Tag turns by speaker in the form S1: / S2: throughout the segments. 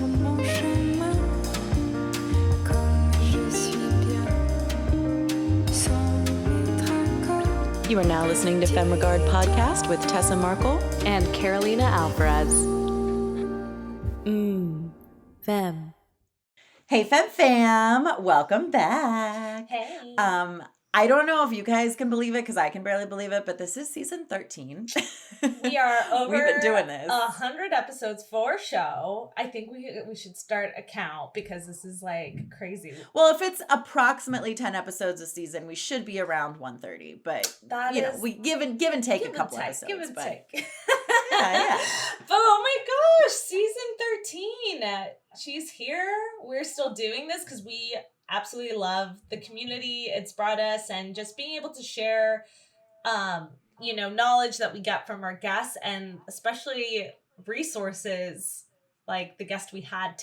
S1: mon chemin, comme je suis bien, sans mes tracas.
S2: You are now listening to Femme podcast with Tessa Markle and Carolina Alvarez. Femme.
S3: Hey, fam, welcome back.
S4: Hey.
S3: I don't know if you guys can believe it because I can barely believe it, but this is season 13.
S4: We are over
S3: We've been doing this.
S4: 100 episodes for show. I think we should start a count because this is like crazy.
S3: Well, if it's approximately 10 episodes a season, we should be around 130. But
S4: That
S3: you know,
S4: is-
S3: we give and take
S4: Give
S3: a
S4: and
S3: couple
S4: take,
S3: episodes.
S4: give and
S3: but
S4: take.
S3: yeah.
S4: But oh my gosh, season 13. She's here. We're still doing this because we absolutely love the community it's brought us, and just being able to share knowledge that we get from our guests, and especially resources like the guest we had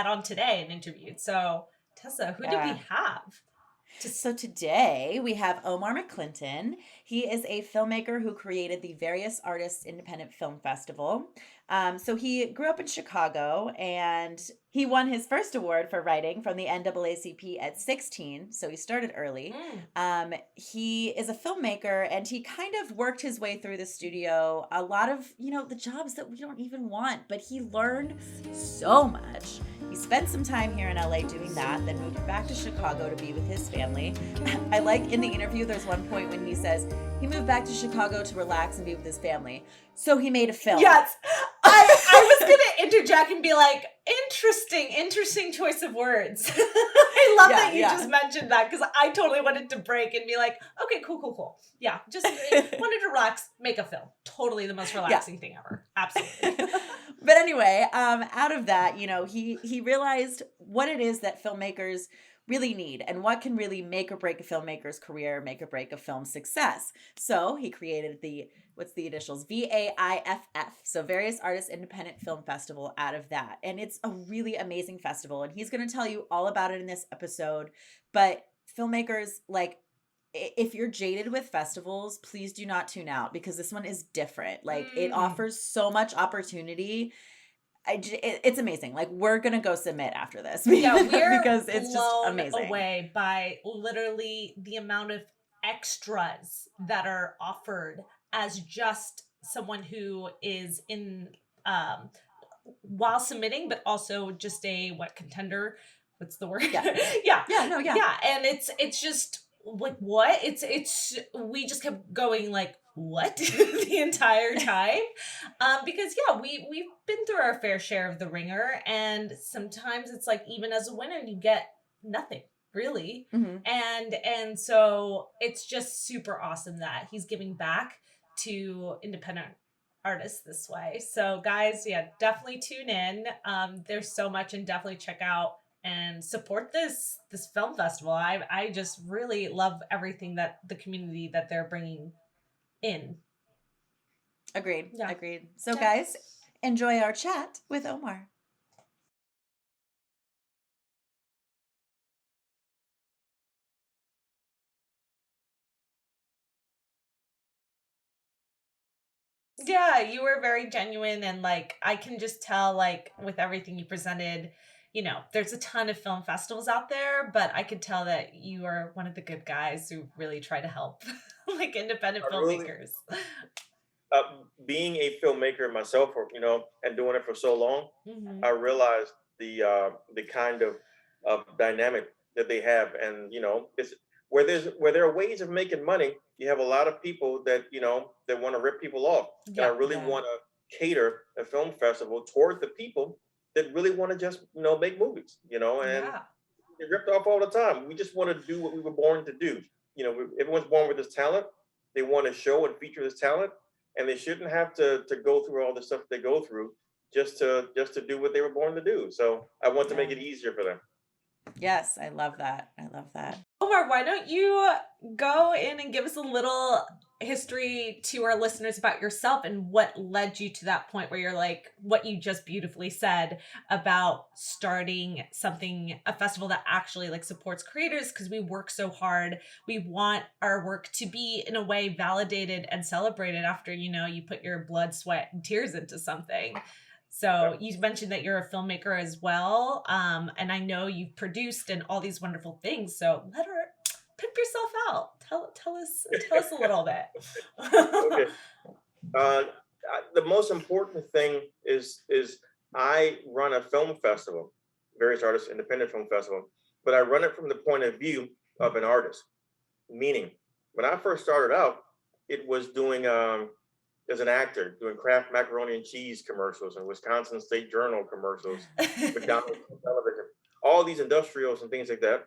S4: on today and interviewed. So Tessa, who did
S3: Yeah.
S4: we have?
S3: So today we have Omar McClinton. He is a filmmaker who created the Various Artists Independent Film Festival. So he grew up in Chicago, and he won his first award for writing from the NAACP at 16. So he started early. He is a filmmaker, and he kind of worked his way through the studio. A lot of, the jobs that we don't even want, but he learned so much. He spent some time here in LA doing that, then moved back to Chicago to be with his family. I like in the interview, there's one point when he says he moved back to Chicago to relax and be with his family. So he made a film.
S4: Yes. I was going to interject and be like, interesting choice of words. I love that you just mentioned that, because I totally wanted to break and be like, okay, cool. Yeah, just wanted to relax, make a film. Totally the most relaxing thing ever. Absolutely.
S3: But anyway, out of that, he realized what it is that filmmakers really need and what can really make or break a filmmaker's career, make or break a film success. So he created what's the initials? VAIFF. So Various Artists Independent Film Festival out of that. And it's a really amazing festival. And he's going to tell you all about it in this episode. But filmmakers, if you're jaded with festivals, please do not tune out, because this one is different. It offers so much opportunity. It's amazing. We're going to go submit after this.
S4: Yeah, we're
S3: because it's just
S4: blown
S3: amazing.
S4: away by literally the amount of extras that are offered as just someone who is in while submitting, but also just a contender. What's the word?
S3: Yeah.
S4: Yeah.
S3: Yeah.
S4: And it's just like, what? We just kept going like, what? The entire time. Because we've been through our fair share of the ringer, and sometimes it's like, even as a winner, you get nothing really.
S3: Mm-hmm.
S4: And so it's just super awesome that he's giving back to independent artists this way. So guys, definitely tune in. There's so much, and definitely check out and support this film festival. I just really love everything that the community that they're bringing in.
S3: Agreed.
S4: Yeah.
S3: Agreed. So guys, enjoy our chat with Omar.
S4: Yeah, you were very genuine, and I can just tell, with everything you presented, there's a ton of film festivals out there, but I could tell that you are one of the good guys who really try to help independent filmmakers.
S5: Being a filmmaker myself, and doing it for so long,
S4: Mm-hmm.
S5: I realized the kind of dynamic that they have, and it's where there are ways of making money. You have a lot of people that that want to rip people off, and I really want to cater a film festival toward the people that really want to just make movies, and get ripped off all the time. We just want to do what we were born to do. Everyone's born with this talent. They want to show and feature this talent, and they shouldn't have to go through all the stuff they go through just to do what they were born to do. So I want to make it easier for them.
S3: Yes, I love that.
S4: Omar, why don't you go in and give us a little history to our listeners about yourself and what led you to that point where you're what you just beautifully said about starting a festival that actually supports creators, because we work so hard. We want our work to be in a way validated and celebrated after, you put your blood, sweat, and tears into something. So you mentioned that you're a filmmaker as well. And I know you've produced and all these wonderful things. So pimp yourself out. Tell us a little bit.
S5: Okay. The most important thing is I run a film festival, various artists independent film festival, but I run it from the point of view of an artist. Meaning, when I first started out, it was doing as an actor, doing Kraft macaroni and cheese commercials and Wisconsin State Journal commercials, McDonald's television, all these industrials and things like that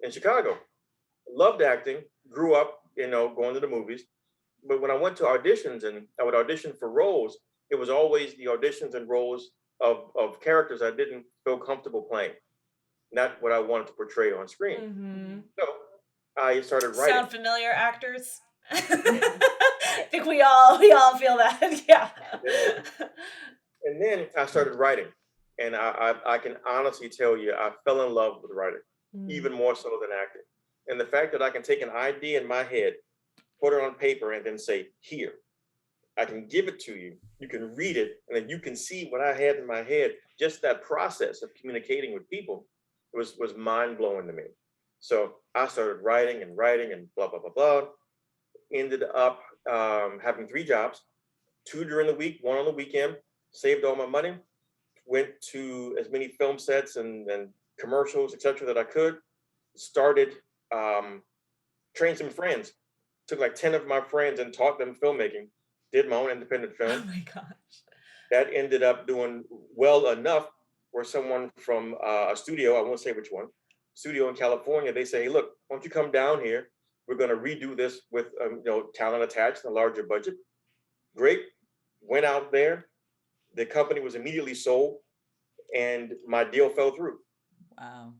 S5: in Chicago. Loved acting, grew up, going to the movies. But when I went to auditions and I would audition for roles, it was always the auditions and roles of characters I didn't feel comfortable playing, not what I wanted to portray on screen.
S4: Mm-hmm.
S5: So I started writing.
S4: Sound familiar, actors? I think we all feel that. Yeah.
S5: And then I started writing, and I can honestly tell you, I fell in love with writing, even more so than acting. And the fact that I can take an idea in my head, put it on paper, and then say, here, I can give it to you. You can read it, and then you can see what I had in my head. Just that process of communicating with people was mind-blowing to me. So I started writing and blah, blah, blah, blah. Ended up having 3 jobs, 2 during the week, 1 on the weekend, saved all my money, went to as many film sets and commercials, etc. that I could, started trained some friends, took like 10 of my friends and taught them filmmaking, did my own independent film.
S4: Oh my gosh.
S5: That ended up doing well enough where someone from a studio, I won't say which one, studio in California, they say, hey, look, why don't you come down here? We're going to redo this with talent attached and a larger budget. Great. Went out there. The company was immediately sold and my deal fell through.
S3: Wow.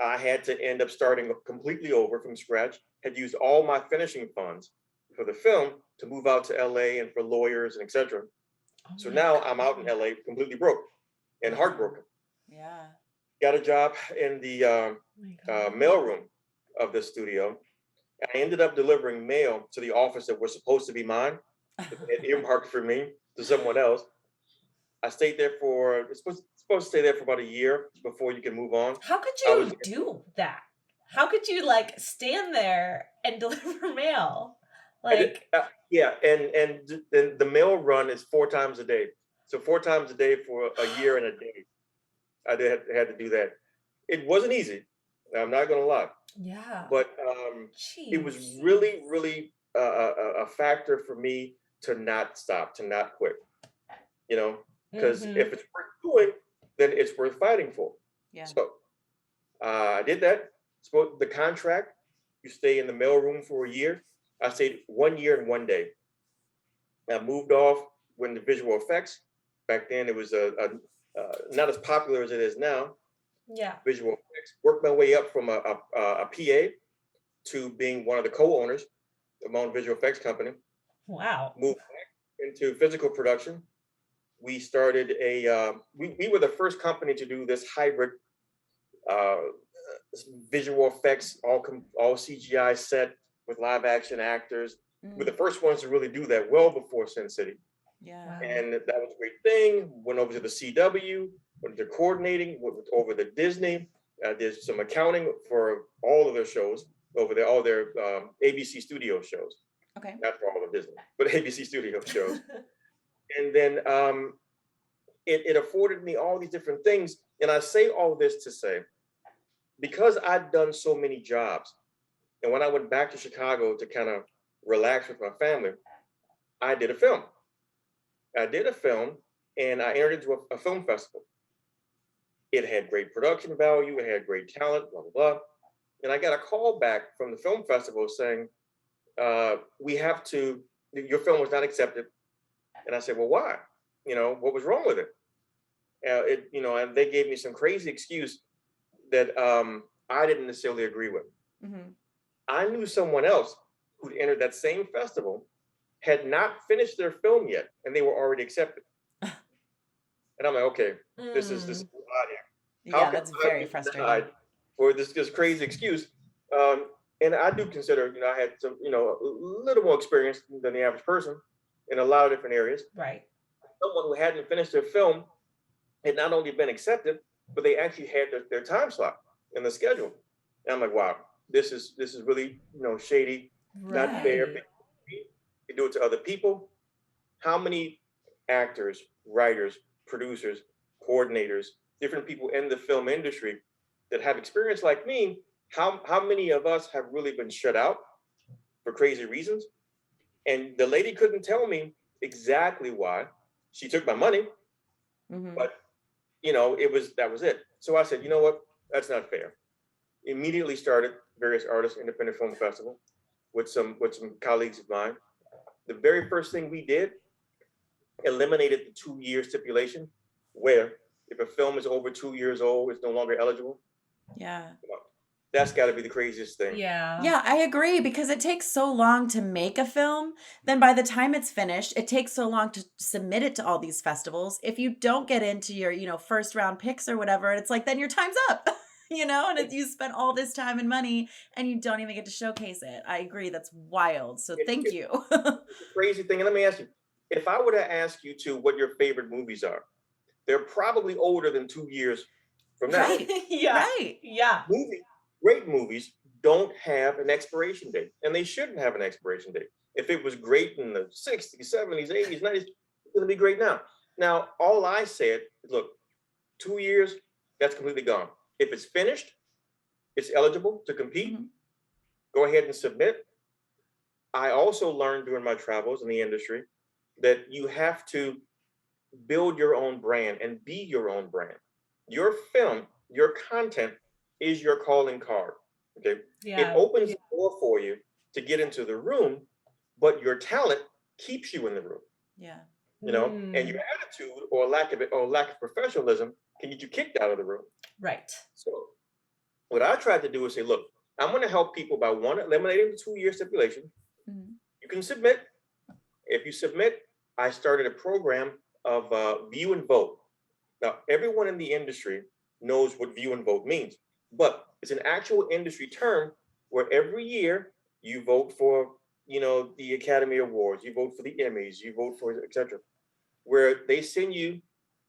S5: I had to end up starting completely over from scratch, had used all my finishing funds for the film to move out to LA and for lawyers and etc. So now I'm out in LA completely broke and heartbroken.
S3: Yeah.
S5: Got a job in the mailroom of the studio. I ended up delivering mail to the office that was supposed to be mine, earmarked for me, to someone else. I stayed there supposed to stay there for about a year before you can move on.
S4: How could you do that? How could you stand there and deliver mail? And the mail run is 4 times a day. So 4 times a day for a year and a day. I had to do that. It wasn't easy. I'm not going to lie. Yeah.
S5: But it was really, really a factor for me to not stop, to not quit. Because if it's worth doing, then it's worth fighting for.
S3: Yeah.
S5: So I did that. The contract, you stay in the mailroom for a year. I stayed 1 year and 1 day. I moved off when the visual effects. Back then, it was not as popular as it is now.
S4: Yeah.
S5: Visual effects. Worked my way up from a PA to being one of the co-owners of my own visual effects company.
S4: Wow.
S5: Moved back into physical production. We started we were the first company to do this hybrid visual effects, all CGI set with live action actors. We're the first ones to really do that well before Sin City.
S3: Yeah.
S4: Wow.
S5: And that was a great thing. Went over to the CW, went to coordinating, went over to Disney. Did some accounting for all of their shows over there, all their ABC studio shows.
S3: Okay.
S5: Not for all of Disney, but ABC studio shows. And then it afforded me all these different things. And I say all this to say, because I'd done so many jobs, and when I went back to Chicago to kind of relax with my family, I did a film. And I entered into a film festival. It had great production value. It had great talent, blah, blah, blah. And I got a call back from the film festival saying, your film was not accepted. And I said, well, why? What was wrong with it? And they gave me some crazy excuse that I didn't necessarily agree with.
S3: Mm-hmm.
S5: I knew someone else who'd entered that same festival, had not finished their film yet, and they were already accepted. And I'm like, okay, this is odd here.
S3: Yeah, that's very frustrating.
S5: For this crazy excuse. And I do consider, I had some, a little more experience than the average person in a lot of different areas.
S4: Right.
S5: Someone who hadn't finished their film had not only been accepted, but they actually had their time slot in the schedule. And I'm like, wow, this is really, shady, not fair.
S4: Right.
S5: They do it to other people. How many actors, writers, producers, coordinators, different people in the film industry that have experience like me, how many of us have really been shut out for crazy reasons? And the lady couldn't tell me exactly why. She took my money, but that was it. So I said, you know what? That's not fair. Immediately started various artists independent film festival with some colleagues of mine. The very first thing we did, eliminated the 2-year stipulation, where if a film is over 2 years old, it's no longer eligible.
S3: Yeah.
S5: That's got to be the craziest thing.
S4: Yeah.
S3: Yeah, I agree, because it takes so long to make a film. Then by the time it's finished, it takes so long to submit it to all these festivals. If you don't get into your, first round picks or whatever, it's like, then your time's up, and you spent all this time and money and you don't even get to showcase it. I agree. That's wild. So thank you.
S5: It's a crazy thing. And let me ask you, if I were to ask you what your favorite movies are, they're probably older than 2 years from now.
S3: Right.
S4: Yeah.
S3: Right.
S4: Yeah.
S5: Great movies don't have an expiration date, and they shouldn't have an expiration date. If it was great in the 60s, 70s, 80s, 90s, it's going to be great now. Now, all I said, look, 2 years, that's completely gone. If it's finished, it's eligible to compete.
S3: Mm-hmm.
S5: Go ahead and submit. I also learned during my travels in the industry that you have to build your own brand and be your own brand. Your film, your content is your calling card. Okay.
S4: Yeah.
S5: It opens the door for you to get into the room, but your talent keeps you in the room.
S3: Yeah.
S5: And your attitude or lack of professionalism can get you kicked out of the room.
S4: Right.
S5: So what I tried to do is say, look, I'm going to help people by eliminating the 2-year stipulation.
S3: Mm-hmm.
S5: You can submit. If you submit, I started a program of view and vote. Now, everyone in the industry knows what view and vote means, but it's an actual industry term where every year you vote for, the Academy Awards, you vote for the Emmys, you vote for, etc., where they send you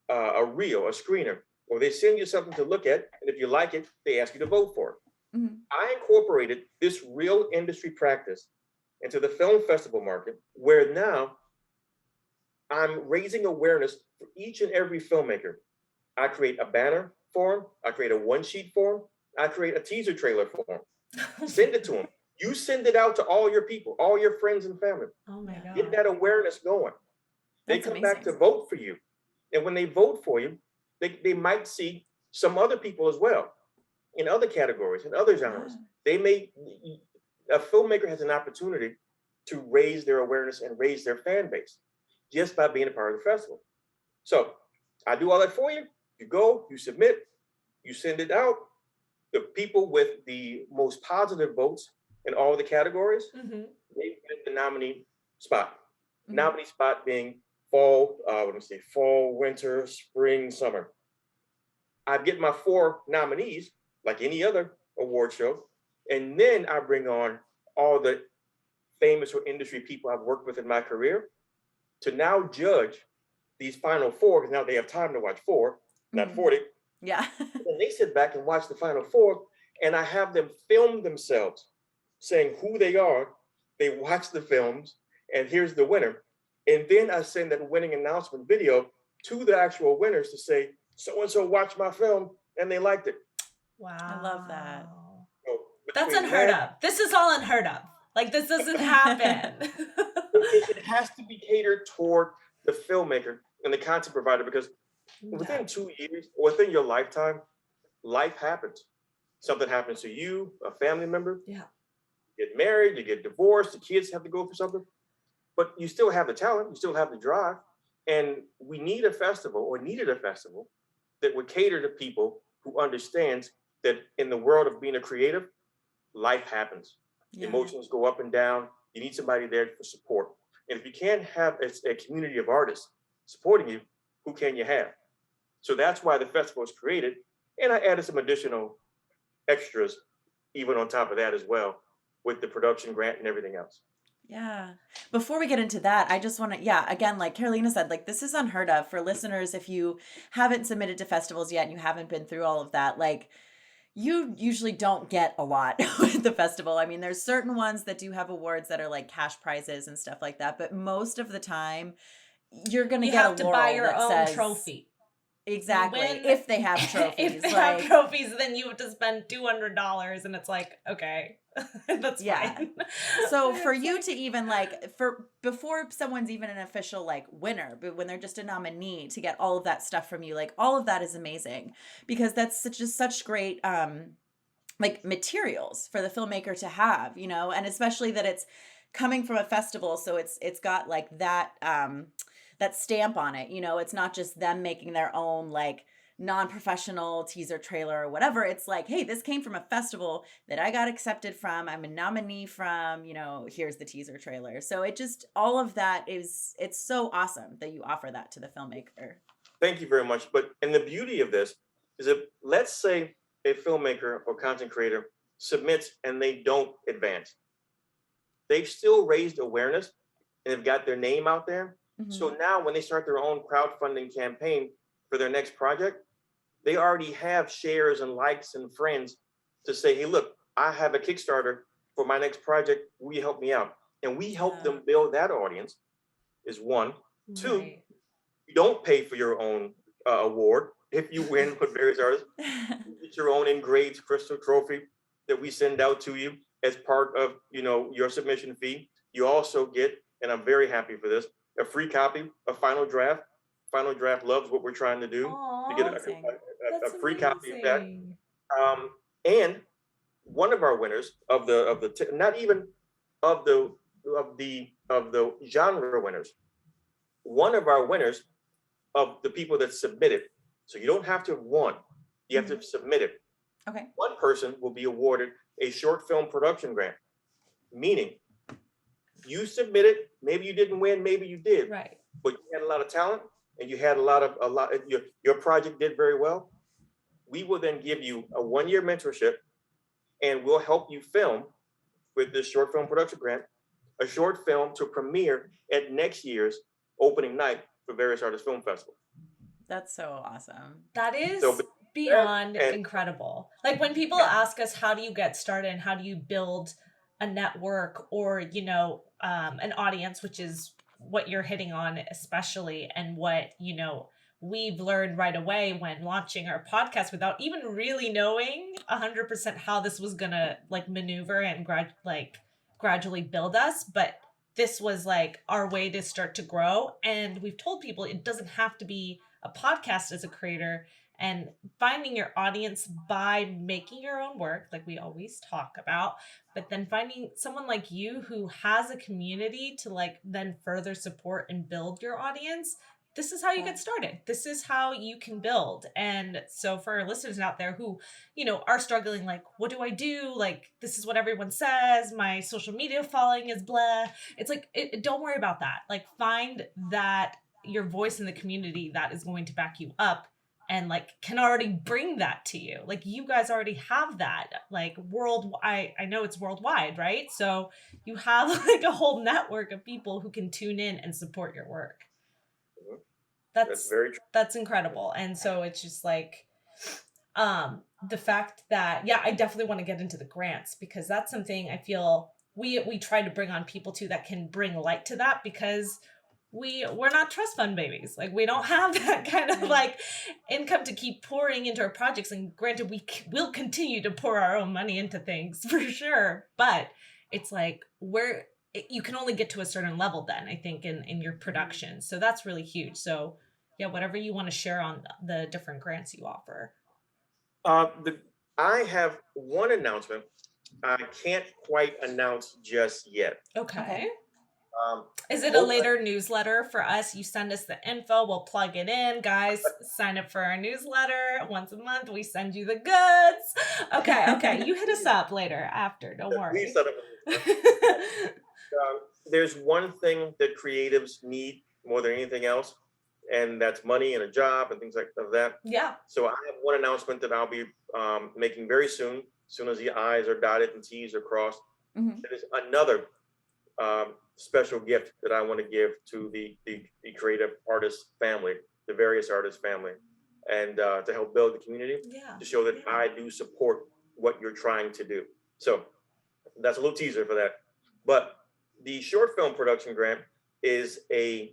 S5: a reel, a screener, or they send you something to look at, and if you like it, they ask you to vote for it.
S3: Mm-hmm.
S5: I incorporated this real industry practice into the film festival market, where now I'm raising awareness for each and every filmmaker. I create a banner for them. I create a one-sheet form. I create a teaser trailer for them. Send it to them. You send it out to all your people, all your friends and family.
S4: Oh my God.
S5: Get that awareness going. They
S3: That's
S5: come back to
S3: amazing.
S5: vote for you. And when they vote for you, they might see some other people as well in other categories, in other genres. A filmmaker has an opportunity to raise their awareness and raise their fan base just by being a part of the festival. So I do all that for you. You go, you submit, you send it out. The people with the most positive votes in all the categories,
S4: Mm-hmm.
S5: they get the nominee spot.
S3: Mhm.
S5: Nominee spot being fall, winter, spring, summer. I get my 4 nominees, like any other award show, and then I bring on all the famous or industry people I've worked with in my career to now judge these final 4, because now they have time to watch 4, not
S3: Mhm.
S5: 40.
S3: Yeah.
S5: And they sit back and watch the final 4, and I have them film themselves saying who they are. They watch the films, and here's the winner. And then I send that winning announcement video to the actual winners to say, so-and-so watched my film and they liked it.
S4: Wow.
S3: I love that.
S5: So
S4: That's
S5: between
S4: unheard
S5: that,
S4: of. This is all unheard of. Like, this doesn't happen.
S5: it has to be catered toward the filmmaker and the content provider, because within 2 years, or within your lifetime, life happens. Something happens to you, a family member.
S4: Yeah.
S5: You get married, you get divorced, the kids have to go through something. But you still have the talent, you still have the drive. And we need a festival, or needed a festival, that would cater to people who understands that in the world of being a creative, life happens.
S3: Yeah.
S5: Emotions go up and down. You need somebody there for support. And if you can't have a community of artists supporting you, who can you have? So that's why the festival was created. And I added some additional extras, even on top of that as well, with the production grant and everything else.
S3: Yeah. Before we get into that, I just want to, yeah, again, like Carolina said, like this is unheard of for listeners. If you haven't submitted to festivals yet and you haven't been through all of that, like you usually don't get a lot with the festival. I mean, there's certain ones that do have awards that are like cash prizes and stuff like that, but most of the time you're going to
S4: You
S3: get a
S4: have to buy
S3: laurel
S4: your
S3: that
S4: own
S3: says
S4: trophy.
S3: exactly
S4: When
S3: if they have trophies.
S4: if they
S3: like
S4: have trophies, then you have to spend $200, and it's like, okay, that's
S3: yeah.
S4: fine.
S3: So for you to even like for before someone's even an official like winner, but when they're just a nominee to get all of that stuff from you, like all of that is amazing because that's such great like materials for the filmmaker to have, you know, and especially that it's coming from a festival, so it's got like that that stamp on it, you know. It's not just them making their own like non-professional teaser trailer or whatever. It's like, hey, this came from a festival that I got accepted from, I'm a nominee from, you know, here's the teaser trailer. So it just, all of that is, it's so awesome that you offer that to the filmmaker.
S5: Thank you very much. And the beauty of this is that, let's say a filmmaker or content creator submits and they don't advance. They've still raised awareness and have got their name out there.
S3: Mm-hmm.
S5: So now when they start their own crowdfunding campaign for their next project, they already have shares and likes and friends to say, hey, look, I have a Kickstarter for my next project. Will you help me out? And we help them build that audience, is one. Two, you don't pay for your own award. If you win with various artists, you get your own engraved crystal trophy that we send out to you as part of, you know, your submission fee. You also get, and I'm very happy for this, a free copy of Final Draft. Final Draft loves what we're trying to do.
S4: Aww,
S5: to get a free copy of that. And one of our winners of the not even of the genre winners, one of our winners of the people that submitted. So you don't have to have won, you have to submit it.
S3: Okay.
S5: One person will be awarded a short film production grant, meaning you submitted, maybe you didn't win, maybe you did,
S4: right,
S5: but you had a lot of talent and you had a lot, your project did very well. We will then give you a 1-year mentorship and we'll help you film with this short film production grant, a short film to premiere at next year's opening night for Various Artists Film Festival.
S3: That's so awesome.
S4: That is beyond incredible. Like when people ask us, how do you get started and how do you build a network or, you know, an audience, which is what you're hitting on especially, and what, you know, we've learned right away when launching our podcast without even really knowing 100% how this was gonna like maneuver and gradually build us. But this was like our way to start to grow. And we've told people it doesn't have to be a podcast as a creator, and finding your audience by making your own work, like we always talk about, but then finding someone like you who has a community to like then further support and build your audience. This is how you get started. This is how you can build. And so for our listeners out there who, you know, are struggling, like, what do I do? Like, this is what everyone says. My social media following is blah. It's like, don't worry about that. Like, find that your voice in the community that is going to back you up and like can already bring that to you. Like you guys already have that, like worldwide. I know it's worldwide, right? So you have like a whole network of people who can tune in and support your work. That's very true. That's incredible. And so it's just like the fact that, yeah, I definitely want to get into the grants, because that's something I feel we try to bring on people too that can bring light to that, because we're not trust fund babies. Like we don't have that kind of like income to keep pouring into our projects. And granted, we will continue to pour our own money into things for sure. But it's like you can only get to a certain level then, I think, in your production. So that's really huge. So yeah, whatever you want to share on the different grants you offer.
S5: I have one announcement I can't quite announce just yet.
S4: Okay. Is it a later newsletter for us? You send us the info, we'll plug it in. Guys, sign up for our newsletter. Once a month, we send you the goods. Okay. You hit us up later, after. Don't worry.
S5: Please set up there's one thing that creatives need more than anything else, and that's money and a job and things like that.
S4: Yeah.
S5: So I have one announcement that I'll be making very soon as the I's are dotted and T's are crossed.
S3: Mm-hmm.
S5: There's another special gift that I want to give to the creative artist family, the various artist family, and to help build the community, to show that I do support what you're trying to do. So that's a little teaser for that. But the short film production grant is is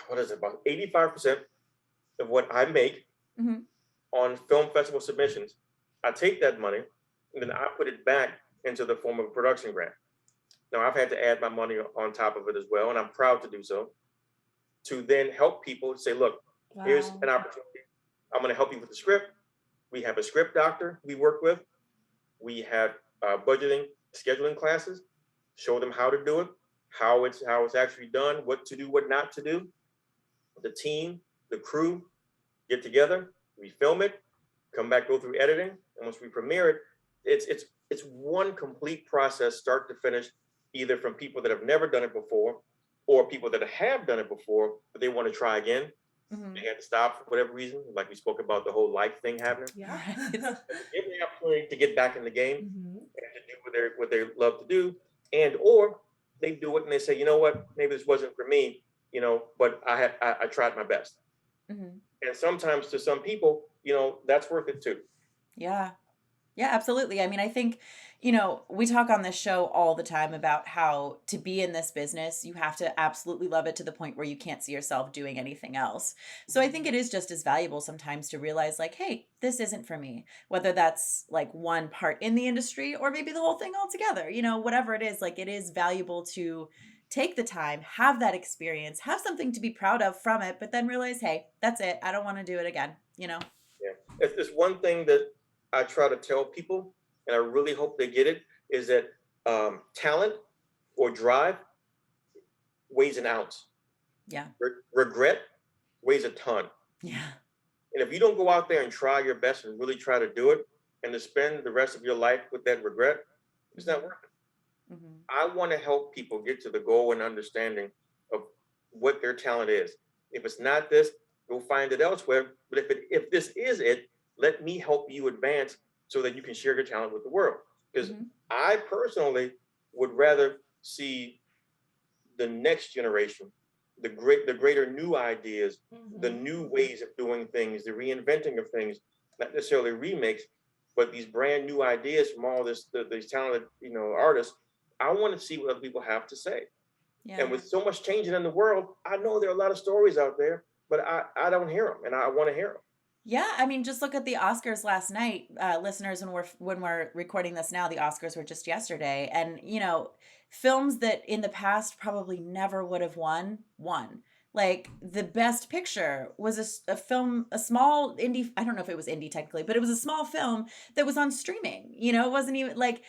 S5: what is it, about 85% of what I make on film festival submissions. I take that money and then I put it back into the form of a production grant. Now I've had to add my money on top of it as well, and I'm proud to do so, to then help people say, look, here's an opportunity. I'm going to help you with the script. We have a script doctor we work with. We have budgeting, scheduling classes, show them how to do it, how it's actually done, what to do, what not to do. The team, the crew get together, we film it, come back, go through editing, and once we premiere it, it's one complete process, start to finish, either from people that have never done it before or people that have done it before, but they want to try again. They had to stop for whatever reason, like we spoke about the whole life thing happening. Give them the opportunity to get back in the game and to do what they love to do, and or they do it and they say, you know what, maybe this wasn't for me, but I tried my best. And sometimes to some people, that's worth it too.
S3: Yeah. Yeah, absolutely. I mean, I think, we talk on this show all the time about how to be in this business, you have to absolutely love it to the point where you can't see yourself doing anything else. So I think it is just as valuable sometimes to realize like, hey, this isn't for me, whether that's like one part in the industry or maybe the whole thing altogether, whatever it is, like it is valuable to take the time, have that experience, have something to be proud of from it, but then realize, hey, that's it. I don't want to do it again,
S5: Yeah. It's one thing that I try to tell people, and I really hope they get it, is that talent or drive weighs an ounce.
S3: Yeah.
S5: Regret weighs a ton.
S3: Yeah.
S5: And if you don't go out there and try your best and really try to do it, and to spend the rest of your life with that regret, it's not worth it. I want to help people get to the goal and understanding of what their talent is. If it's not this, go find it elsewhere. But if this is it, let me help you advance so that you can share your talent with the world. Because I personally would rather see the next generation, the greater new ideas, the new ways of doing things, the reinventing of things, not necessarily remakes, but these brand new ideas from all these talented, artists. I want to see what other people have to say. Yeah. And with so much changing in the world, I know there are a lot of stories out there, but I don't hear them, and I want to hear them.
S3: Yeah, I mean, just look at the Oscars last night, listeners. When we're recording this now, the Oscars were just yesterday, and films that in the past probably never would have won. Like the Best Picture was a film, a small indie. I don't know if it was indie technically, but it was a small film that was on streaming. It wasn't even like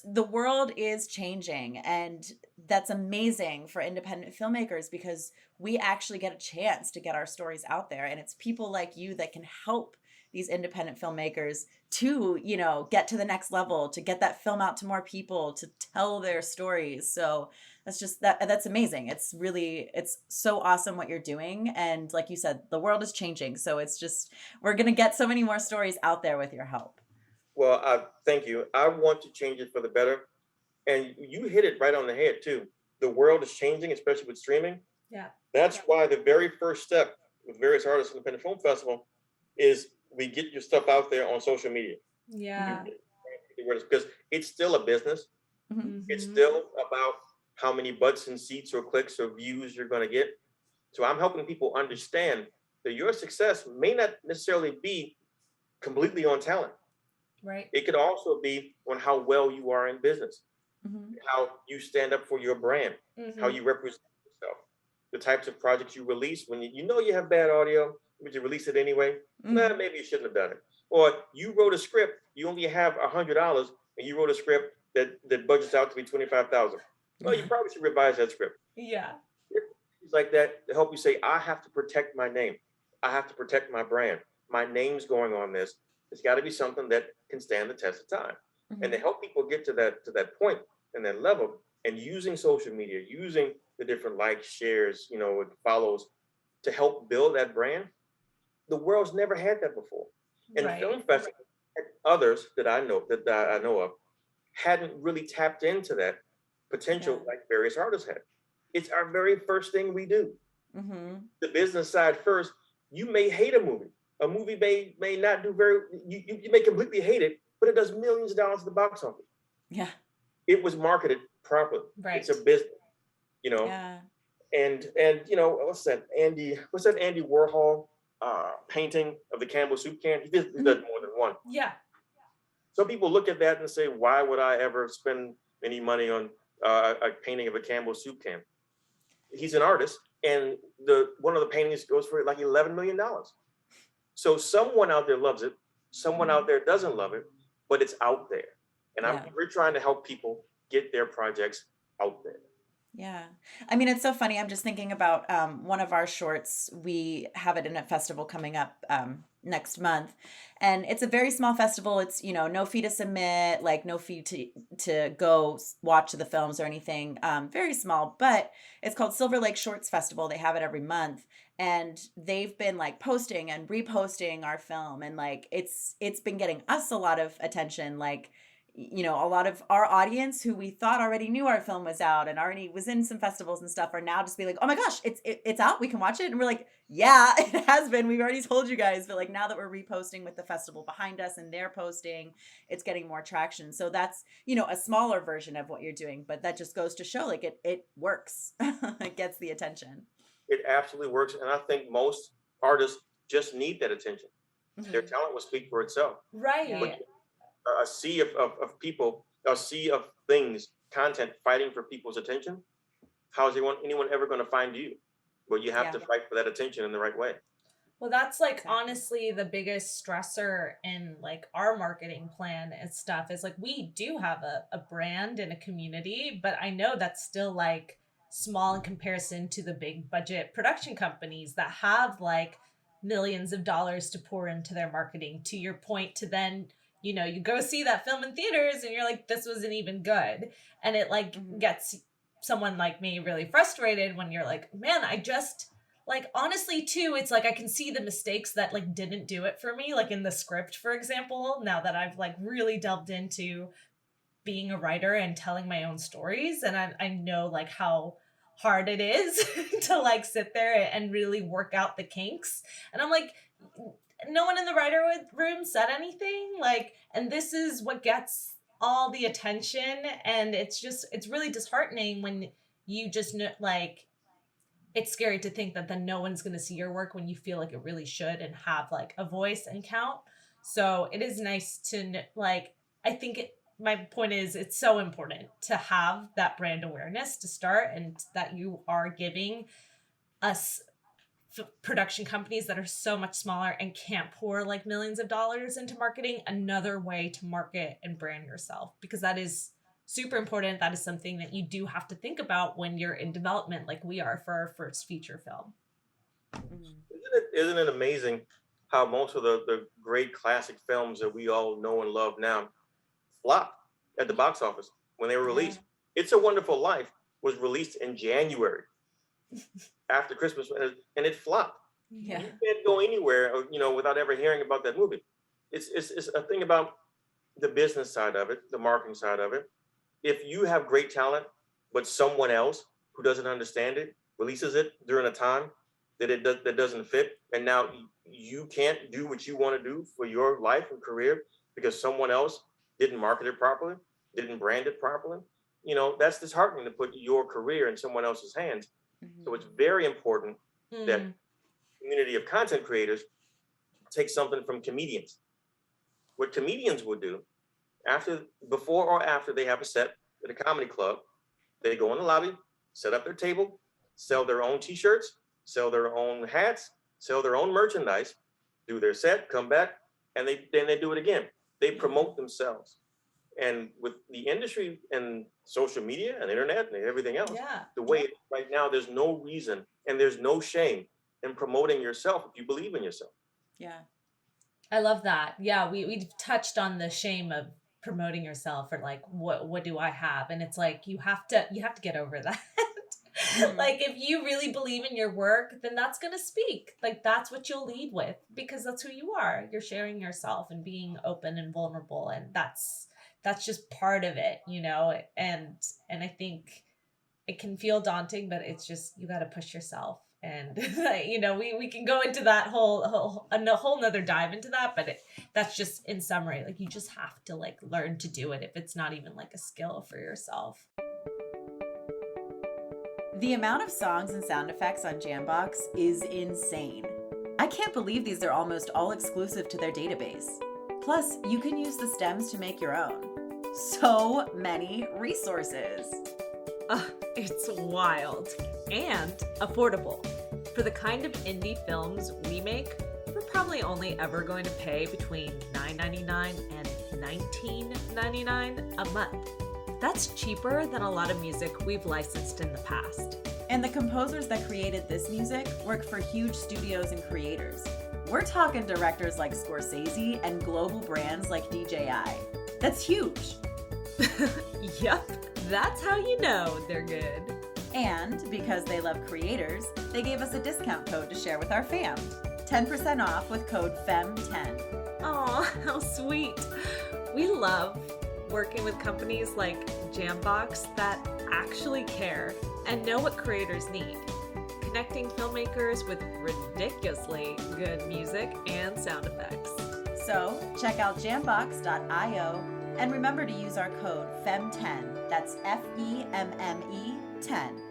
S3: the world is changing, and that's amazing for independent filmmakers because we actually get a chance to get our stories out there, and it's people like you that can help these independent filmmakers to, get to the next level, to get that film out to more people, to tell their stories. So that's amazing. It's so awesome what you're doing. And like you said, the world is changing. So we're going to get so many more stories out there with your help.
S5: Well, thank you. I want to change it for the better. And you hit it right on the head too. The world is changing, especially with streaming. Yeah. That's why the very first step with various artists in the Independent Film Festival is we get your stuff out there on social media. Yeah. Because it's still a business. It's still about how many butts and seats or clicks or views you're going to get. So I'm helping people understand that your success may not necessarily be completely on talent. Right. It could also be on how well you are in business, how you stand up for your brand, how you represent yourself, the types of projects you release when you have bad audio, but you release it anyway. Maybe you shouldn't have done it. Or you wrote a script, you only have $100, and you wrote a script that budgets out to be $25,000. Well, you probably should revise that script. Yeah. It's like that to help you say, I have to protect my name. I have to protect my brand. My name's going on this. It's got to be something that can stand the test of time. And to help people get to that point and that level, and using social media, using the different likes, shares, follows to help build that brand, the world's never had that before. And film festivals, and others that I know of, hadn't really tapped into that potential like various artists had. It's our very first thing we do. The business side first. You may hate a movie. A movie may not do you may completely hate it, but it does millions of dollars at the box office.
S3: Yeah.
S5: It was marketed properly.
S4: Right.
S5: It's a business, you know.
S3: Yeah.
S5: And you know, what's that Andy Warhol painting of the Campbell soup can? He does more than one.
S4: Yeah.
S5: Some people look at that and say, why would I ever spend any money on a painting of a Campbell soup can? He's an artist, and one of the paintings goes for like $11 million. So someone out there loves it, someone out there doesn't love it, but it's out there. And we're trying to help people get their projects out there.
S3: Yeah. I mean, it's so funny. I'm just thinking about one of our shorts. We have it in a festival coming up next month. And it's a very small festival. It's, you know, no fee to submit, like no fee to go watch the films or anything. Very small, but it's called Silver Lake Shorts Festival. They have it every month. And they've been like posting and reposting our film. And like, it's been getting us a lot of attention. Like, you know, a lot of our audience who we thought already knew our film was out and already was in some festivals and stuff are now just be like, oh my gosh, it's out. We can watch it. And we're like, yeah, it has been. We've already told you guys. But like now that we're reposting with the festival behind us and they're posting, it's getting more traction. So that's, you know, a smaller version of what you're doing. But that just goes to show like it works. It gets the attention.
S5: It absolutely works. And I think most artists just need that attention. Their talent will speak for itself.
S4: Right.
S3: Yeah.
S5: A sea of people, a sea of things, content fighting for people's attention. How is anyone ever going to find you? Well, you have to fight for that attention in the right way.
S4: Well, that's like honestly the biggest stressor in like our marketing plan and stuff is like we do have a brand and a community, but I know that's still like small in comparison to the big budget production companies that have like millions of dollars to pour into their marketing. To your point, to then, you know, you go see that film in theaters and you're like, this wasn't even good. And it like gets someone like me really frustrated when you're like, man, I just like, honestly too, it's like, I can see the mistakes that like didn't do it for me. Like in the script, for example, now that I've like really delved into being a writer and telling my own stories. And I know like how hard it is to like sit there and really work out the kinks. And I'm like, no one in the writer room said anything, like, and this is what gets all the attention. And it's really disheartening when you just know, like, it's scary to think that then no one's going to see your work when you feel like it really should and have like a voice and count. So it is nice to like, I think my point is it's so important to have that brand awareness to start, and that you are giving us production companies that are so much smaller and can't pour like millions of dollars into marketing another way to market and brand yourself, because that is super important. That is something that you do have to think about when you're in development, like we are for our first feature film.
S5: Isn't it amazing how most of the great classic films that we all know and love now flopped at the box office when they were released? It's a Wonderful Life was released in January after Christmas, and it flopped.
S3: Yeah.
S5: You can't go anywhere, you know, without ever hearing about that movie. It's a thing about the business side of it, the marketing side of it. If you have great talent, but someone else who doesn't understand it releases it during a time that doesn't fit, and now you can't do what you want to do for your life and career because someone else didn't market it properly, didn't brand it properly, you know, that's disheartening to put your career in someone else's hands. So it's very important that community of content creators take something from comedians. What comedians would do before or after they have a set at a comedy club, they go in the lobby, set up their table, sell their own t-shirts, sell their own hats, sell their own merchandise, do their set, come back, and then they do it again. They promote themselves. And with the industry and social media and internet and everything else, the way it is right now, there's no reason and there's no shame in promoting yourself if you believe in yourself.
S3: Yeah.
S4: I love that. Yeah, we've touched on the shame of promoting yourself, or like what do I have? And it's like you have to get over that. Like if you really believe in your work, then that's going to speak. Like that's what you'll lead with, because that's who you are. You're sharing yourself and being open and vulnerable, and that's that's just part of it, you know, and I think it can feel daunting, but it's just, you got to push yourself. And, you know, we can go into that whole nother dive into that, but that's just in summary, like, you just have to like learn to do it if it's not even like a skill for yourself.
S3: The amount of songs and sound effects on Jambox is insane. I can't believe these are almost all exclusive to their database. Plus, you can use the stems to make your own. So many resources.
S2: It's wild and affordable. For the kind of indie films we make, we're probably only ever going to pay between $9.99 and $19.99 a month. That's cheaper than a lot of music we've licensed in the past.
S3: And the composers that created this music work for huge studios and creators. We're talking directors like Scorsese and global brands like DJI. That's huge.
S2: Yep, that's how you know they're good.
S3: And because they love creators, they gave us a discount code to share with our fam. 10% off with code FEMME10.
S2: Aw, how sweet. We love working with companies like Jambox that actually care and know what creators need, connecting filmmakers with ridiculously good music and sound effects.
S3: So check out jambox.io and remember to use our code FEMME10. That's FEMME 10.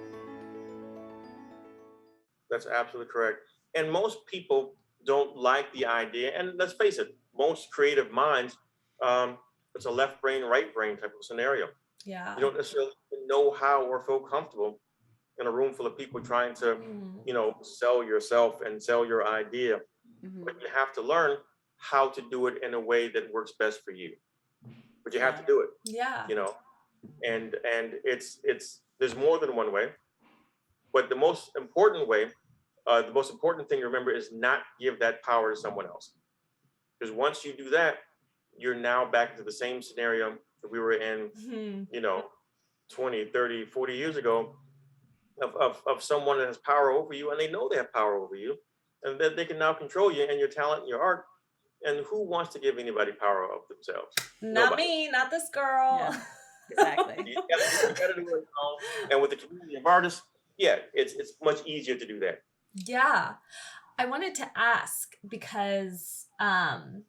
S5: That's absolutely correct. And most people don't like the idea. And let's face it, most creative minds, it's a left brain, right brain type of scenario.
S4: Yeah.
S5: You don't necessarily know how or feel comfortable in a room full of people trying to, you know, sell yourself and sell your idea. But you have to learn how to do it in a way that works best for you. But you have to do it.
S4: Yeah.
S5: You know, and it's there's more than one way. But the most important way, the most important thing to remember is not give that power to someone else. Because once you do that, you're now back to the same scenario that we were in, you know, 20, 30, 40 years ago of someone that has power over you, and they know they have power over you, and that they can now control you and your talent and your art. And who wants to give anybody power of themselves?
S4: Not
S5: Nobody.
S4: me, not this girl.
S3: Yeah, exactly.
S5: You gotta do it alone. And with the community of artists, yeah, it's much easier to do that.
S4: Yeah. I wanted to ask because I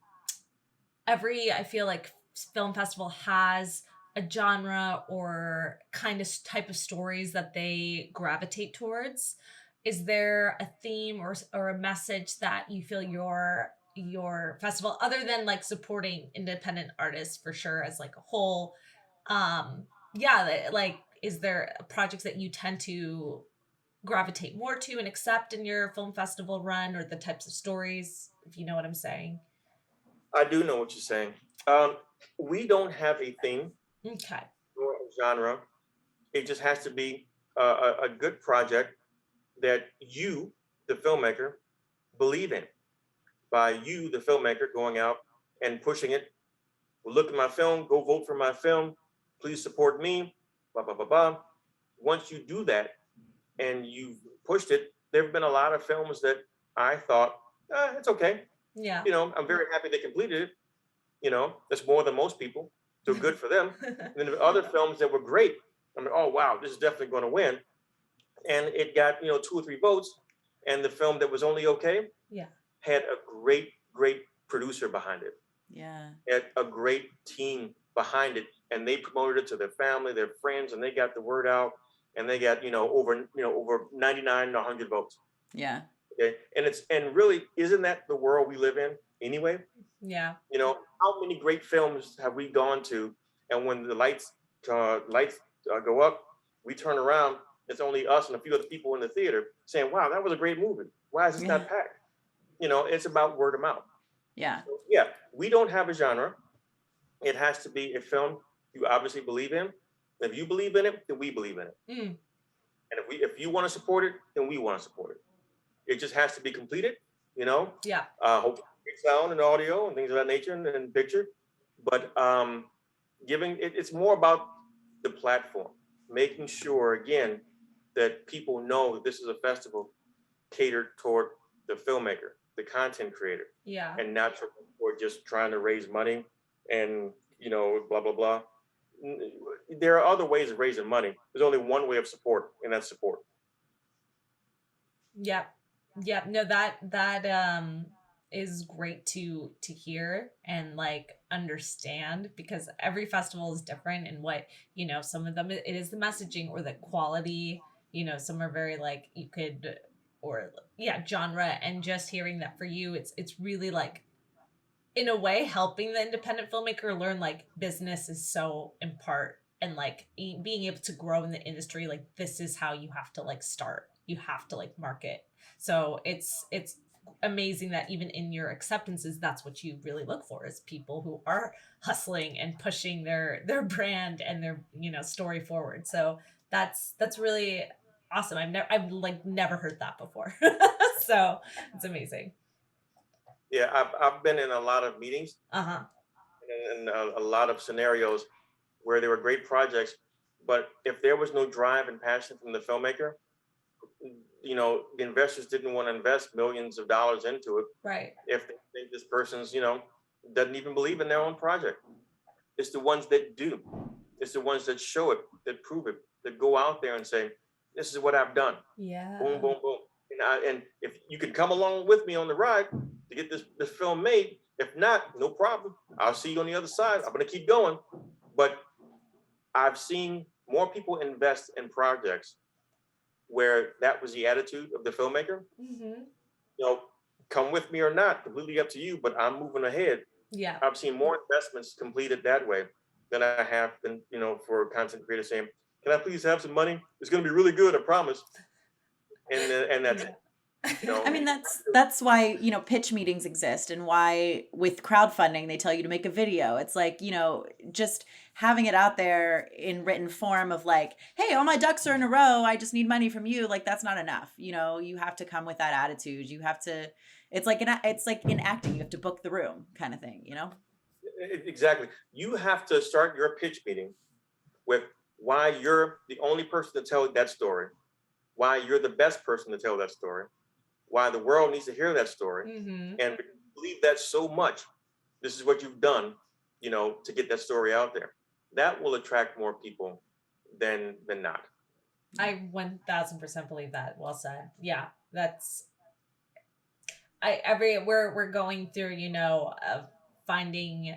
S4: feel like film festival has a genre or kind of type of stories that they gravitate towards. Is there a theme or a message that you feel your festival, other than like supporting independent artists for sure as like a whole, like, is there projects that you tend to gravitate more to and accept in your film festival run, or the types of stories, if you know what I'm saying?
S5: I do know what you're saying. We don't have a theme
S4: Okay.
S5: or a genre. It just has to be a good project that you, the filmmaker, believe in. By you, the filmmaker, going out and pushing it. Well, look at my film, go vote for my film, please support me, blah, blah, blah, blah. Once you do that and you've pushed it, there have been a lot of films that I thought, it's okay.
S4: Yeah.
S5: You know, I'm very happy they completed it. You know, that's more than most people. So good for them. And then there were other films that were great. I mean, oh, wow, this is definitely going to win. And it got, 2 or 3 votes. And the film that was only okay had a great, great producer behind it.
S3: Yeah.
S5: Had a great team behind it. And they promoted it to their family, their friends, and they got the word out. And they got, over 99 to 100 votes.
S3: Yeah.
S5: Okay. And really, isn't that the world we live in anyway?
S4: Yeah.
S5: How many great films have we gone to, and when the lights go up, we turn around, it's only us and a few other people in the theater saying, wow, that was a great movie. Why is this not packed? It's about word of mouth. Yeah. So, yeah, we don't have a genre. It has to be a film you obviously believe in. If you believe in it, then we believe in it. And if you want to support it, then we want to support it. It just has to be completed,
S4: Yeah.
S5: Hopefully sound and audio and things of that nature and picture. But it's more about the platform, making sure, again, that people know that this is a festival catered toward the filmmaker, the content creator.
S4: Yeah.
S5: And not for just trying to raise money and, blah, blah, blah. There are other ways of raising money. There's only one way of support, and that's support.
S4: Yep. Yep. No, that is great to hear and like understand, because every festival is different, and what, some of them it is the messaging or the quality, some are very like you could, or yeah, genre, and just hearing that for you, it's really like, in a way, helping the independent filmmaker learn like business is so important, and like being able to grow in the industry, like this is how you have to like start, you have to like market. So it's amazing that even in your acceptances, that's what you really look for, is people who are hustling and pushing their brand and their story forward. So that's really awesome. I've like never heard that before. So it's amazing.
S5: Yeah, I've been in a lot of meetings
S4: Uh-huh.
S5: and a lot of scenarios where there were great projects, but if there was no drive and passion from the filmmaker, the investors didn't want to invest millions of dollars into it.
S4: Right.
S5: If they think this person's, doesn't even believe in their own project. It's the ones that do. It's the ones that show it, that prove it, that go out there and say, this is what I've done.
S4: Yeah.
S5: Boom, boom, boom. And if you can come along with me on the ride to get this film made, if not, no problem. I'll see you on the other side. I'm going to keep going. But I've seen more people invest in projects where that was the attitude of the filmmaker.
S4: Mm-hmm.
S5: Come with me or not, completely up to you, but I'm moving ahead.
S4: Yeah.
S5: I've seen more investments completed that way than I have been, for content creators saying, can I please have some money? It's going to be really good, I promise. And that's it.
S3: I mean, that's why, pitch meetings exist, and why with crowdfunding, they tell you to make a video. It's like, just having it out there in written form of like, hey, all my ducks are in a row, I just need money from you. Like, that's not enough. You have to come with that attitude. You have to, it's like in acting, you have to book the room kind of thing,
S5: Exactly. You have to start your pitch meeting with why you're the only person to tell that story, why you're the best person to tell that story, why the world needs to hear that story, and believe that so much. This is what you've done, to get that story out there. That will attract more people than not.
S4: I 1000% believe that. Well said. Yeah, that's. We're going through, finding,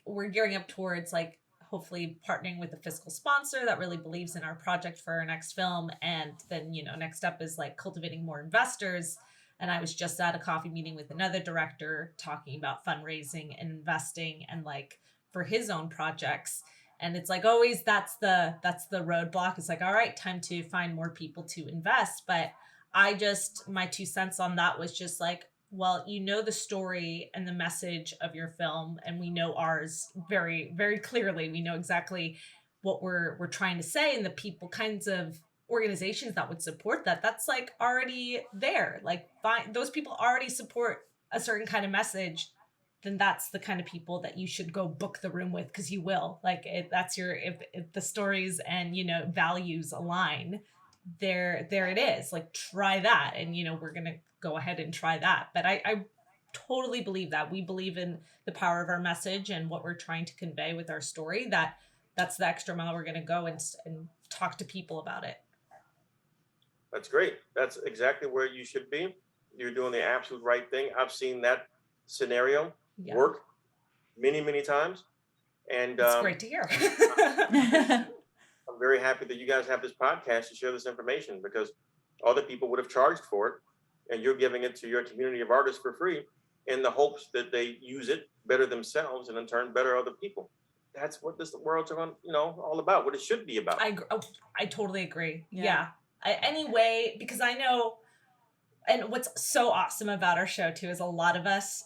S4: we're gearing up towards like hopefully partnering with a fiscal sponsor that really believes in our project for our next film, and then next step is like cultivating more investors. And I was just at a coffee meeting with another director talking about fundraising and investing and like for his own projects. And it's like always that's the roadblock. It's like, all right, time to find more people to invest. But my 2 cents on that was just like, well, the story and the message of your film, and we know ours very, very clearly. We know exactly what we're trying to say, and the people kinds of organizations that would support that. That's like already there. Like those people already support a certain kind of message. Then that's the kind of people that you should go book the room with, because you will. Like if the stories and values align, there it is. Like try that, and we're gonna go ahead and try that. But I totally believe that. We believe in the power of our message and what we're trying to convey with our story. That's the extra mile we're gonna go and talk to people about it.
S5: That's great. That's exactly where you should be. You're doing the absolute right thing. I've seen that scenario work many, many times. And
S4: it's great to hear.
S5: I'm very happy that you guys have this podcast to share this information, because other people would have charged for it, and you're giving it to your community of artists for free in the hopes that they use it, better themselves, and in turn better other people. That's what this world's all about, what it should be about.
S4: I totally agree. Yeah. Anyway, because I know, and what's so awesome about our show too is a lot of us,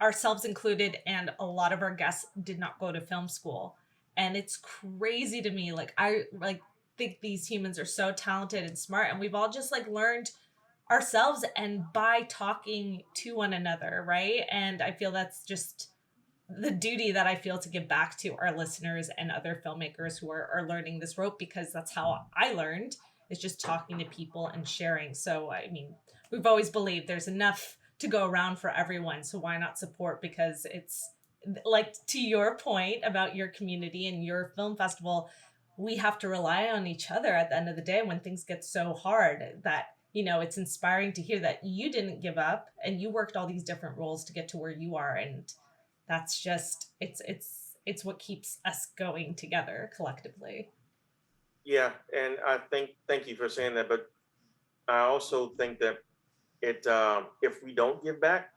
S4: ourselves included, and a lot of our guests did not go to film school. And it's crazy to me. Like I think these humans are so talented and smart, and we've all just like learned ourselves and by talking to one another, right? And I feel that's just the duty that I feel to give back to our listeners and other filmmakers who are learning this rope, because that's how I learned, is just talking to people and sharing. So, I mean, we've always believed there's enough to go around for everyone. So why not support? Because like to your point about your community and your film festival, we have to rely on each other at the end of the day when things get so hard. That, it's inspiring to hear that you didn't give up and you worked all these different roles to get to where you are. And that's just, it's what keeps us going together collectively.
S5: Yeah, and thank you for saying that, but I also think that if we don't give back,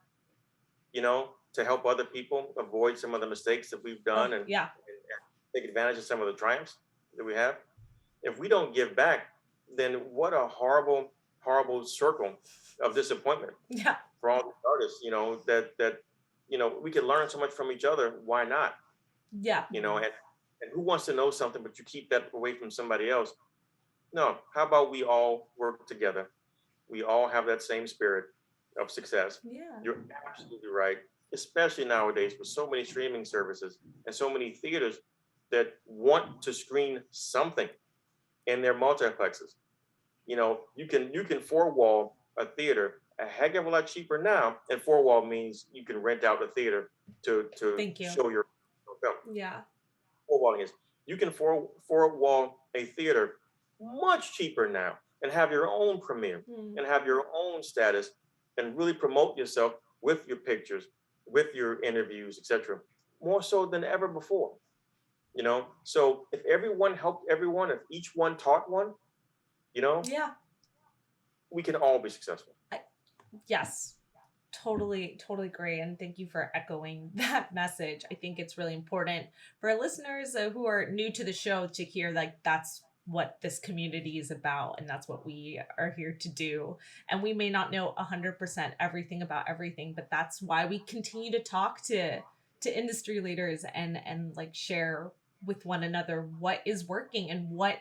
S5: to help other people avoid some of the mistakes that we've done and take advantage of some of the triumphs that we have, if we don't give back, then what a horrible, horrible circle of disappointment for all the artists. That we can learn so much from each other. Why not?
S4: Yeah.
S5: And who wants to know something, but you keep that away from somebody else? No. How about we all work together? We all have that same spirit of success.
S4: Yeah.
S5: You're absolutely right. Especially nowadays with so many streaming services and so many theaters that want to screen something in their multiplexes. You can four-wall a theater a heck of a lot cheaper now, and four-wall means you can rent out a theater to show your film.
S4: Yeah.
S5: Four-walling is you can four-wall a theater much cheaper now and have your own premiere and have your own status and really promote yourself with your pictures, with your interviews, etc. More so than ever before. So if everyone helped everyone, if each one taught one, we can all be successful.
S4: Yes, totally agree. And thank you for echoing that message. I think it's really important for listeners who are new to the show to hear, like, that's what this community is about. And that's what we are here to do. And we may not know 100% everything about everything, but that's why we continue to talk to industry leaders and like share with one another what is working and what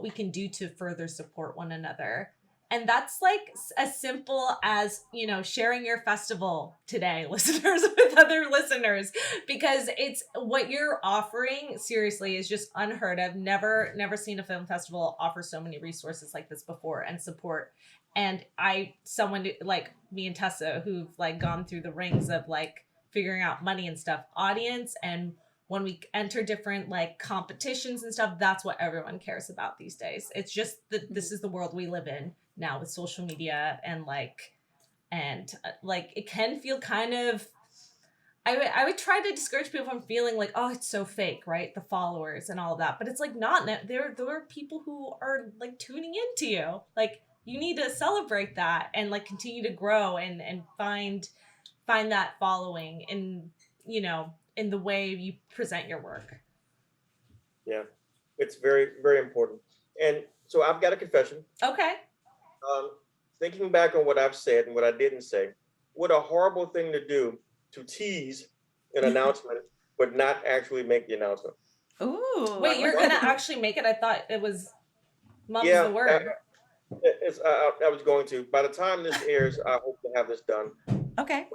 S4: we can do to further support one another. And that's like as simple as, sharing your festival today, listeners, with other listeners, because it's what you're offering, seriously, is just unheard of. Never seen a film festival offer so many resources like this before and support. And someone like me and Tessa, who've like gone through the rings of like figuring out money and stuff, audience, and when we enter different like competitions and stuff, that's what everyone cares about these days. It's just that this is the world we live in now with social media and it can feel kind of, I would try to discourage people from feeling like, oh, it's so fake, right? The followers and all of that, but it's like not, there are people who are like tuning into you. Like you need to celebrate that and like continue to grow and find that following in, in the way you present your work.
S5: Yeah, it's very, very important. And so I've got a confession.
S4: Okay.
S5: Thinking back on what I've said and what I didn't say, what a horrible thing to do, to tease an announcement, but not actually make the announcement.
S3: Ooh.
S4: Wait, you're going to actually make it? I thought it was mum's the word.
S5: I was going to. By the time this airs, I hope to have this done.
S3: Okay.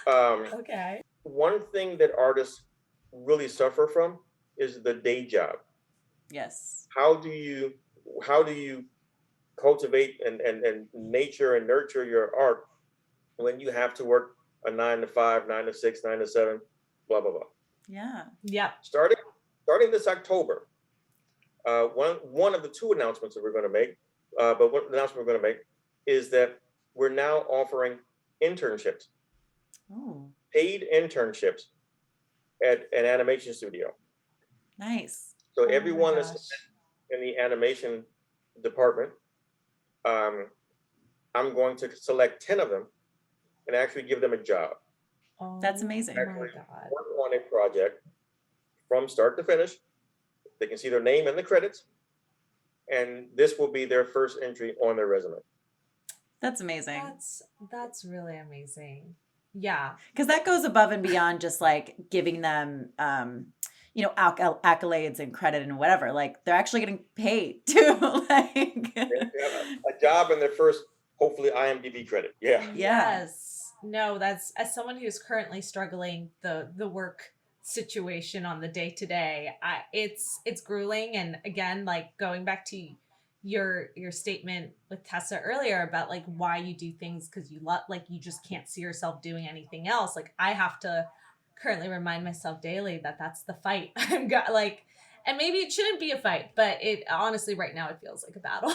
S4: Okay.
S5: One thing that artists really suffer from is the day job.
S3: Yes.
S5: How do you cultivate and nature and nurture your art when you have to work a 9 to 5, 9 to 6, 9 to 7, blah, blah, blah.
S3: Yeah.
S4: Yeah.
S5: Starting this October, one of the two announcements that we're going to make, but one announcement we're going to make is that we're now offering internships.
S3: Oh.
S5: Paid internships at an animation studio.
S3: Nice.
S5: So everyone that's in the animation department, I'm going to select 10 of them and actually give them a job.
S4: Oh,
S3: that's amazing.
S4: Oh my God.
S5: Work on a project from start to finish. They can see their name in the credits, and this will be their first entry on their resume.
S3: That's amazing.
S4: That's really amazing. Yeah.
S3: Because that goes above and beyond just like giving them, accolades and credit and whatever. Like they're actually getting paid too.
S5: A job in their first, hopefully, IMDb credit. Yeah.
S4: Yes. No, that's, as someone who's currently struggling the work situation on the day to day, it's grueling. And again, like going back to your statement with Tessa earlier about like why you do things because you love, like you just can't see yourself doing anything else. Like I have to currently remind myself daily that that's the fight. I'm got like, and maybe it shouldn't be a fight, but it honestly right now it feels like a battle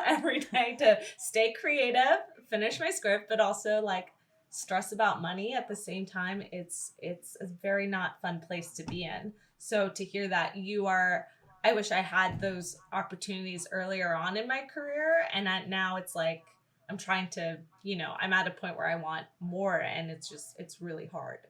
S4: every day to stay creative, finish my script, but also like stress about money at the same time. It's a very not fun place to be in. So to hear that I wish I had those opportunities earlier on in my career, and now it's like I'm trying to, I'm at a point where I want more, and it's really hard.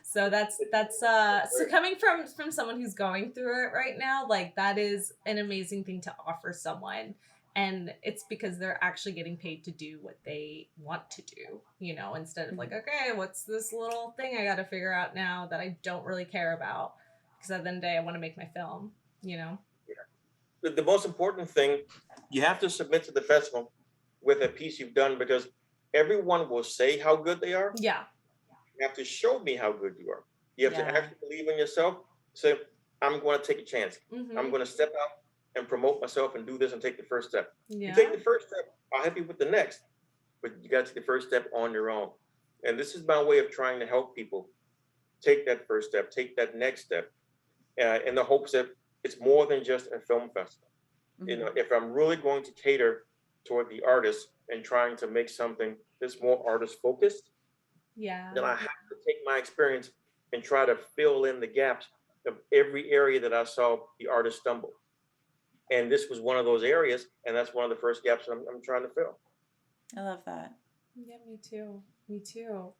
S4: So that's so coming from someone who's going through it right now, like that is an amazing thing to offer someone. And it's because they're actually getting paid to do what they want to do, instead of like, okay, what's this little thing I got to figure out now that I don't really care about? Because at the end of the day, I want to make my film,
S5: Yeah. The most important thing, you have to submit to the festival with a piece you've done, because everyone will say how good they are.
S4: Yeah.
S5: You have to show me how good you are. You have to actually believe in yourself. Say, I'm going to take a chance.
S4: Mm-hmm.
S5: I'm going to step out and promote myself and do this and take the first step.
S4: Yeah.
S5: You take the first step, I'll help you with the next, but you got to take the first step on your own. And this is my way of trying to help people take that first step, take that next step, in the hopes that it's more than just a film festival.
S3: Mm-hmm.
S5: If I'm really going to cater toward the artist and trying to make something that's more artist focused, then I have to take my experience and try to fill in the gaps of every area that I saw the artist stumble. And this was one of those areas, and that's one of the first gaps I'm trying to fill.
S3: I love that.
S4: Yeah, me too. Me too.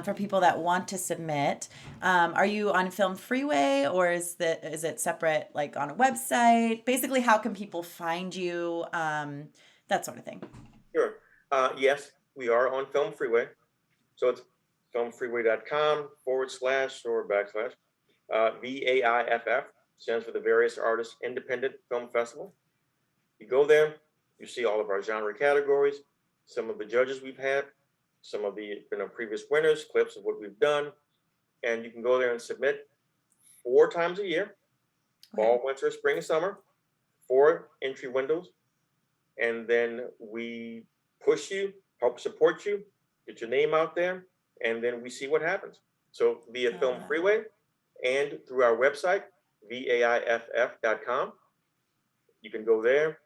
S3: For people that want to submit, are you on Film Freeway, or is it separate, like on a website? Basically, how can people find you? That sort of thing.
S5: Sure. Yes, we are on Film Freeway. So it's filmfreeway.com / VAIFF, stands for the Various Artists Independent Film Festival. You go there, you see all of our genre categories, some of the judges we've had, some of the previous winners, clips of what we've done, and you can go there and submit 4 times a year, fall, winter, spring, and summer, 4 entry windows, and then we push you, help support you, get your name out there, and then we see what happens. So via Film Freeway and through our website, VAIFF.com, you can go there,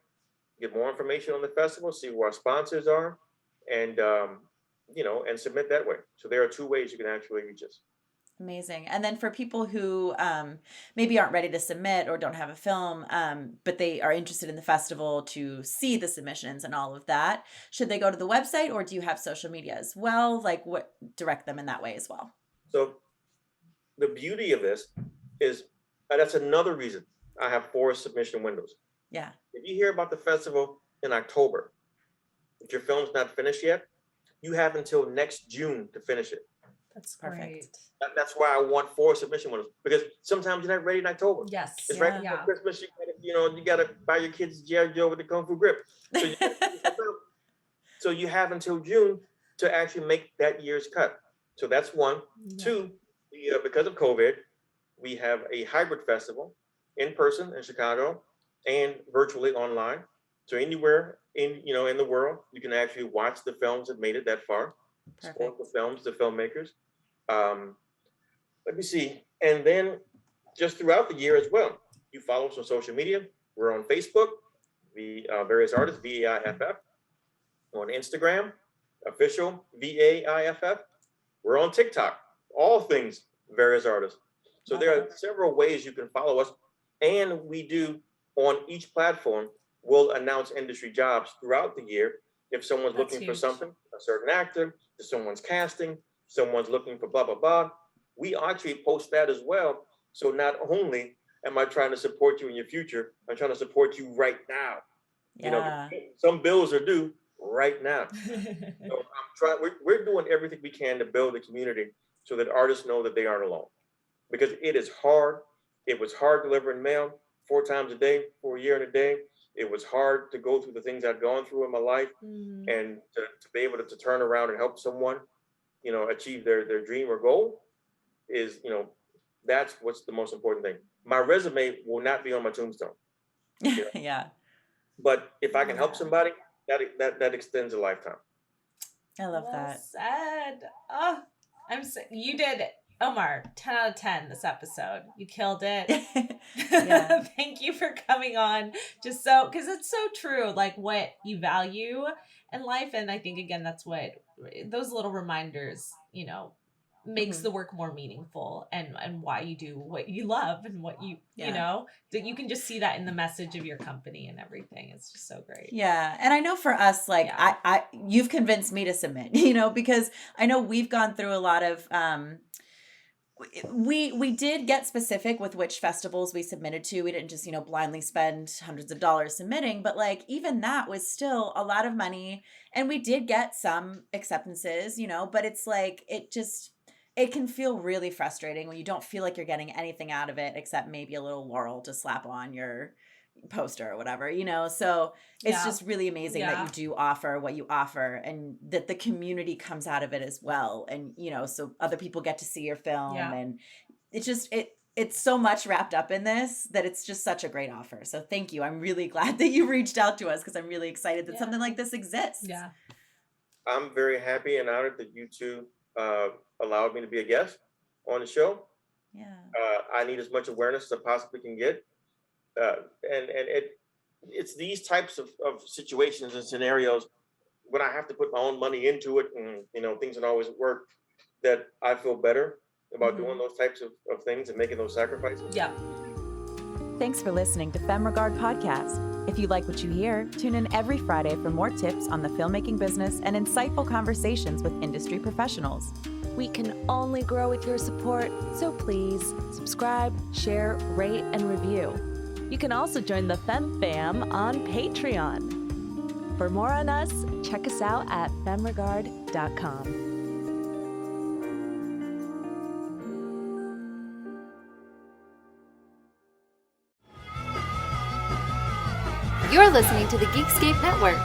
S5: get more information on the festival, see who our sponsors are, and and submit that way. So there are 2 ways you can actually reach us.
S3: Amazing. And then for people who maybe aren't ready to submit or don't have a film, but they are interested in the festival to see the submissions and all of that, should they go to the website, or do you have social media as well? Like, what direct them in that way as well?
S5: So the beauty of this is that's another reason I have 4 submission windows.
S3: Yeah.
S5: If you hear about the festival in October, if your film's not finished yet, you have until next June to finish it.
S4: That's
S3: Perfect.
S4: great.
S5: That's why I want 4 submission windows, because sometimes you're not ready in October.
S4: Yes.
S5: It's right before Christmas. You gotta buy your kids G.I. Joe with the Kung Fu grip. So you have until June to actually make that year's cut. So that's 1.
S4: Yeah.
S5: 2, because of COVID, we have a hybrid festival in person in Chicago and virtually online. So anywhere in the world, you can actually watch the films that made it that far. Support the films, the filmmakers. Let me see. And then just throughout the year as well, you follow us on social media. We're on Facebook, the Various Artists, VAIFF. On Instagram, official VAIFF. We're on TikTok, all things Various Artists. So there are several ways you can follow us. And we do, on each platform, we'll announce industry jobs throughout the year. If someone's looking for something, a certain actor, if someone's casting, someone's looking for blah, blah, blah, we actually post that as well. So not only am I trying to support you in your future, I'm trying to support you right now.
S3: Yeah.
S5: Some bills are due right now. So we're doing everything we can to build a community so that artists know that they aren't alone. Because it is hard. It was hard delivering mail 4 times a day for a year and a day. It was hard to go through the things I've gone through in my life, and to be able to turn around and help someone, achieve their dream or goal is, that's what's the most important thing. My resume will not be on my tombstone.
S3: Yeah.
S5: But if I can help somebody, that extends a lifetime.
S3: I love
S4: Well
S3: that.
S4: said. Oh, you did Omar, 10 out of 10 this episode. You killed it.
S3: Yeah.
S4: Thank you for coming on. Just so, because it's so true, like what you value in life. And I think, again, that's what those little reminders, you know, makes the work more meaningful, and why you do what you love and what you know, that you can just see that in the message of your company and everything. It's just so great.
S3: Yeah. And I know for us, like I you've convinced me to submit, you know, because I know we've gone through a lot of we did get specific with which festivals we submitted to. We didn't just, you know, blindly spend hundreds of dollars submitting, but like even that was still a lot of money, and we did get some acceptances, you know, but it's like it can feel really frustrating when you don't feel like you're getting anything out of it except maybe a little laurel to slap on your poster or whatever, you know? So it's just really amazing that you do offer what you offer, and that the community comes out of it as well. And, you know, so other people get to see your film, and it's just, it's so much wrapped up in this that it's just such a great offer. So thank you. I'm really glad that you reached out to us, because I'm really excited that something like this exists.
S4: Yeah.
S5: I'm very happy and honored that you two allowed me to be a guest on the show.
S3: Yeah.
S5: I need as much awareness as I possibly can get. And it's these types of situations and scenarios when I have to put my own money into it, and, you know, things don't always work, that I feel better about doing those types of things and making those sacrifices.
S4: Yeah.
S3: Thanks for listening to Femme Regard Podcast. If you like what you hear, tune in every Friday for more tips on the filmmaking business and insightful conversations with industry professionals.
S6: We can only grow with your support, so please subscribe, share, rate, and review. You can also join the Femme Fam on Patreon. For more on us, check us out at femregard.com.
S7: You're listening to the Geekscape Network.